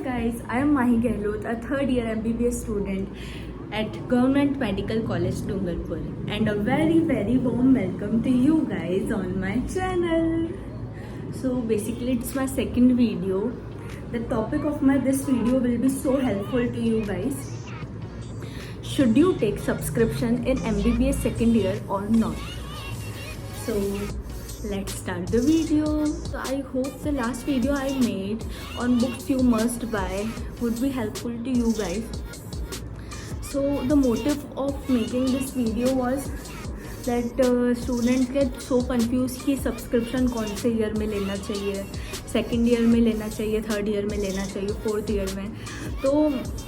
guys, I am Mahi Gehlot, a third year MBBS student at Government Medical College Dungarpur, and a very warm welcome to you guys on my channel. So basically it's my second video. The topic of this video will be so helpful to you guys. Should you take subscription in MBBS second year or not? So let's start the video. So I hope the last video I made on books you must buy would be helpful to you guys. So the motive of making this video was that students get so confused कि subscription कौन से year में लेना चाहिए, second year में लेना चाहिए, third year में लेना चाहिए, फोर्थ ईयर में. तो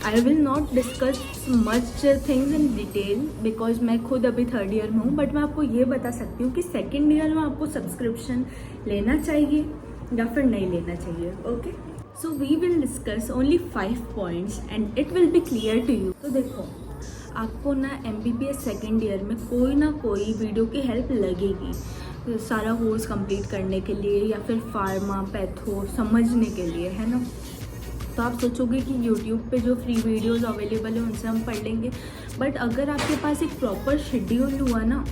I will not discuss much things in detail because मैं खुद अभी थर्ड ईयर में हूँ. बट मैं आपको ये बता सकती हूँ कि सेकेंड ईयर में आपको सब्सक्रिप्शन लेना चाहिए या फिर नहीं लेना चाहिए. Okay, so we will discuss only 5 points and it will be clear to you. तो देखो, आपको ना MBBS सेकेंड ईयर में कोई ना कोई वीडियो की हेल्प लगेगी सारा कोर्स कंप्लीट करने के लिए या फिर फार्मा पैथो समझने के लिए, है ना. तो आप सोचोगे कि YouTube पे जो फ्री वीडियोस अवेलेबल है उनसे हम पढ़ लेंगे. बट अगर आपके पास एक प्रॉपर शेड्यूल हुआ ना,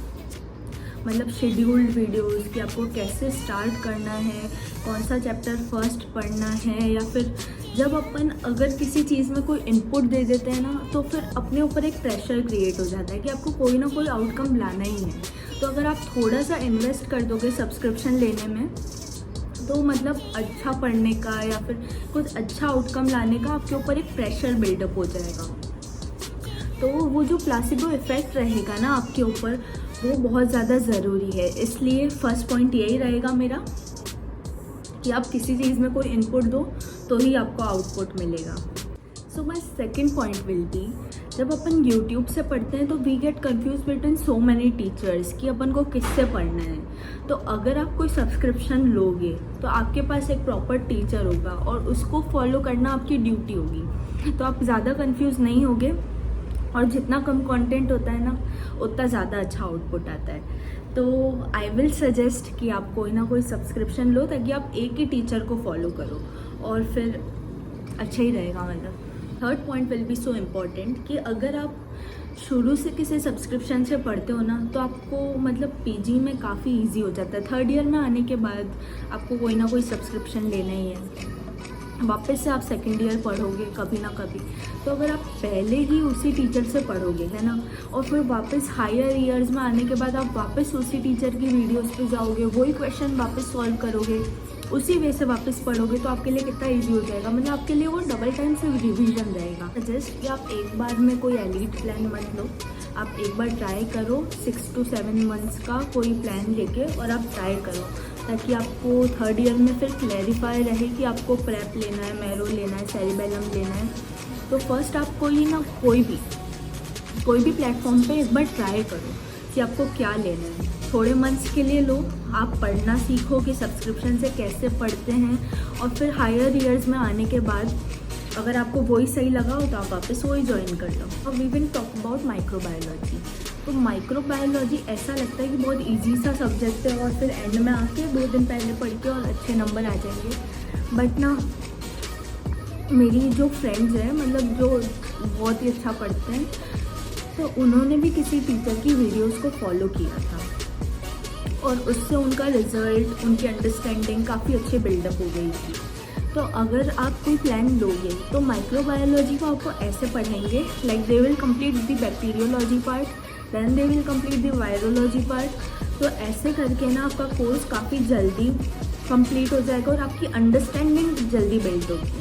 मतलब शेड्यूल्ड वीडियोस कि आपको कैसे स्टार्ट करना है, कौन सा चैप्टर फर्स्ट पढ़ना है, या फिर जब अपन अगर किसी चीज़ में कोई इनपुट दे देते हैं ना तो फिर अपने ऊपर एक प्रेशर क्रिएट हो जाता है कि आपको कोई ना कोई आउटकम लाना ही है. तो अगर आप थोड़ा सा इन्वेस्ट कर दोगे सब्सक्रिप्शन लेने में तो मतलब अच्छा पढ़ने का या फिर कुछ अच्छा आउटकम लाने का आपके ऊपर एक प्रेशर बिल्डअप हो जाएगा. तो वो जो प्लासिबो इफ़ेक्ट रहेगा ना आपके ऊपर, वो बहुत ज़्यादा ज़रूरी है. इसलिए फर्स्ट पॉइंट यही रहेगा मेरा कि आप किसी चीज़ में कोई इनपुट दो तो ही आपको आउटपुट मिलेगा. So my second point will be, जब अपन YouTube से पढ़ते हैं तो we get confuse between so many teachers कि अपन को किससे पढ़ना है. तो अगर आप कोई सब्सक्रिप्शन लोगे तो आपके पास एक प्रॉपर टीचर होगा और उसको फॉलो करना आपकी ड्यूटी होगी. तो आप ज़्यादा कन्फ्यूज़ नहीं होगे और जितना कम कंटेंट होता है ना उतना ज़्यादा अच्छा आउटपुट आता है. तो आई विल सजेस्ट कि आप कोई ना कोई सब्सक्रिप्शन लो ताकि आप एक ही टीचर को फॉलो करो और फिर अच्छा ही रहेगा. मतलब third point will B so important कि अगर आप शुरू से किसी सब्सक्रिप्शन से पढ़ते हो ना तो आपको मतलब PG में काफ़ी इजी हो जाता है. थर्ड ईयर में आने के बाद आपको कोई ना कोई सब्सक्रिप्शन लेना ही है, वापस से आप सेकेंड ईयर पढ़ोगे कभी ना कभी. तो अगर आप पहले ही उसी टीचर से पढ़ोगे, है ना, और फिर वापस हायर ईयर्स में आने के बाद आप वापस उसी टीचर की वीडियोस पे जाओगे, वही क्वेश्चन वापस सॉल्व करोगे, उसी वे से वापस पढ़ोगे, तो आपके लिए कितना इजी हो जाएगा. मतलब आपके लिए वो डबल टाइम से रिवीजन रहेगा. जस्ट कि आप एक बार में कोई एलीट प्लान मत लो, आप एक बार ट्राई करो 6 to 7 मंथ्स का कोई प्लान लेके और आप ट्राई करो ताकि आपको थर्ड ईयर में फिर क्लैरिफाई रहे कि आपको प्रेप लेना है, मैरो लेना है, सेरिबेलम लेना है. तो फर्स्ट आप कोई भी प्लेटफॉर्म पे एक बार ट्राई करो कि आपको क्या लेना है. थोड़े मंथ्स के लिए लो, आप पढ़ना सीखो कि सब्सक्रिप्शन से कैसे पढ़ते हैं, और फिर हायर ईयर्स में आने के बाद अगर आपको वही सही लगा हो तो आप वापस वही ज्वाइन कर लो. और we will talk about microbiology. तो माइक्रोबायोलॉजी ऐसा लगता है कि बहुत इजी सा सब्जेक्ट है और फिर एंड में आके 2 दिन पहले पढ़ के और अच्छे नंबर आ जाएंगे. बट ना, मेरी जो फ्रेंड्स हैं मतलब जो बहुत ही अच्छा पढ़ते हैं, तो उन्होंने भी किसी टीचर की वीडियोस को फॉलो किया था और उससे उनका रिजल्ट, उनकी अंडरस्टैंडिंग काफ़ी अच्छे बिल्डअप हो गई थी. तो अगर आप कोई प्लान लोगे तो माइक्रोबायोलॉजी को आपको ऐसे पढ़ेंगे, like they will complete the bacteriology part, then they will complete the virology part. तो ऐसे करके ना आपका कोर्स काफ़ी जल्दी कंप्लीट हो जाएगा और आपकी अंडरस्टैंडिंग जल्दी बिल्ड होगी.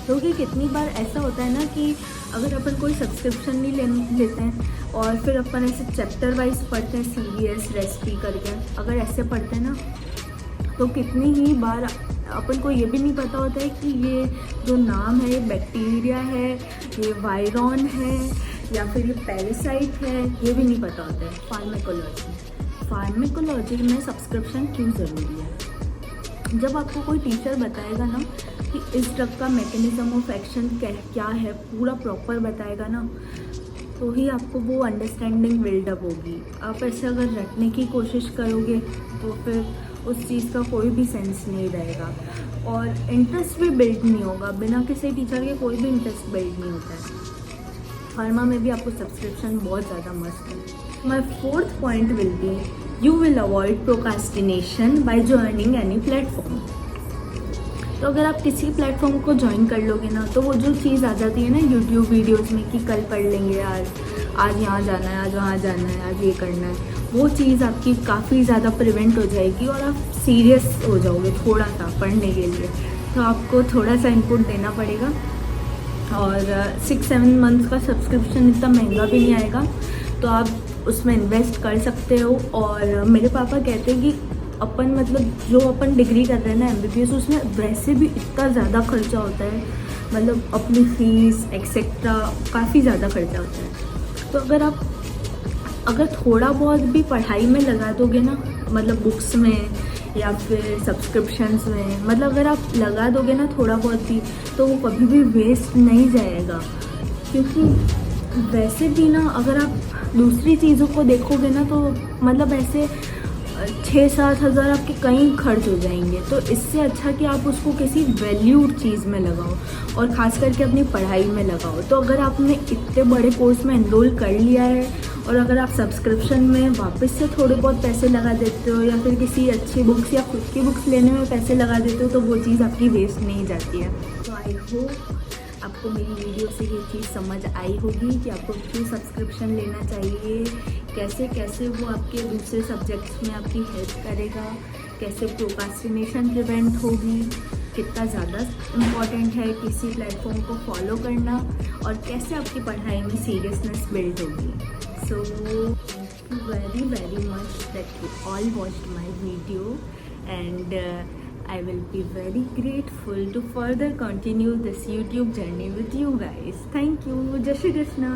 क्योंकि कितनी बार ऐसा होता है ना कि अगर अपन कोई सब्सक्रिप्शन नहीं लेते हैं और फिर अपन ऐसे चैप्टर वाइज पढ़ते हैं, CVS रेसिपी करके अगर ऐसे पढ़ते हैं ना, तो कितनी ही बार अपन को ये भी नहीं पता होता है कि ये जो नाम है ये बैक्टीरिया है, ये वायरॉन है या फिर ये पैरासाइट है, ये भी नहीं पता होता है. फार्मेकोलॉजी में सब्सक्रिप्शन क्यों ज़रूरी है? जब आपको कोई टीचर बताएगा ना कि इस ड्रग का मैकेनिज्म ऑफ एक्शन क्या है, पूरा प्रॉपर बताएगा ना, तो ही आपको वो अंडरस्टैंडिंग बिल्डअप होगी. आप ऐसे अगर रटने की कोशिश करोगे तो फिर उस चीज़ का कोई भी सेंस नहीं रहेगा. और इंटरेस्ट भी बिल्ड नहीं होगा। बिना किसी टीचर के कोई भी इंटरेस्ट बिल्ड नहीं होता है। फार्मा में भी आपको सब्सक्रिप्शन बहुत ज़्यादा मस्त है। My fourth point will B you will avoid procrastination by joining any platform. तो अगर आप किसी प्लेटफॉर्म को ज्वाइन कर लोगे ना, तो वो जो चीज़ आ जाती है ना यूट्यूब वीडियोज़ में कि कल पढ़ लेंगे, आज यहाँ जाना है, आज वहाँ जाना है, आज ये करना है, वो चीज़ आपकी काफ़ी ज़्यादा प्रिवेंट हो जाएगी और आप सीरियस हो जाओगे थोड़ा सा पढ़ने के लिए। तो आपको थोड़ा सा इनपुट देना पड़ेगा। और 6-7 मंथ्स का सब्सक्रिप्शन इतना महंगा भी नहीं आएगा, तो आप उसमें इन्वेस्ट कर सकते हो। और मेरे पापा कहते हैं कि अपन मतलब जो अपन डिग्री कर रहे हैं ना MBBS, उसमें वैसे भी इतना ज़्यादा खर्चा होता है, मतलब अपनी फीस एक्सेट्रा काफ़ी ज़्यादा खर्चा होता है। तो अगर थोड़ा बहुत भी पढ़ाई में लगा दोगे ना, मतलब बुक्स में या फिर सब्सक्रिप्शंस में, मतलब अगर आप लगा दोगे ना थोड़ा बहुत भी, तो वो कभी भी वेस्ट नहीं जाएगा। क्योंकि वैसे भी ना अगर आप दूसरी चीज़ों को देखोगे ना, तो मतलब ऐसे 6-7 हज़ार आपके कहीं खर्च हो जाएंगे। तो इससे अच्छा कि आप उसको किसी वैल्यूड चीज़ में लगाओ और ख़ास करके अपनी पढ़ाई में लगाओ। तो अगर आपने इतने बड़े कोर्स में एनरोल कर लिया है और अगर आप सब्सक्रिप्शन में वापस से थोड़े बहुत पैसे लगा देते हो या फिर किसी अच्छी बुक्स या खुद की बुक्स लेने में पैसे लगा देते हो, तो वो चीज़ आपकी वेस्ट नहीं जाती है। तो आई होप आपको मेरी वीडियो से ये चीज़ समझ आई होगी कि आपको क्यों सब्सक्रिप्शन लेना चाहिए, कैसे कैसे वो आपके दूसरे सब्जेक्ट्स में आपकी हेल्प करेगा, कैसे प्रोकास्टिनेशन प्रिवेंट होगी, कितना ज़्यादा इम्पॉर्टेंट है किसी प्लेटफॉर्म को फॉलो करना, और कैसे आपकी पढ़ाई में सीरियसनेस बिल्ड होगी। So thank you very much that you all watched my video, and I will be very grateful to further continue this YouTube journey with you guys. Thank you. Jai Shri Krishna.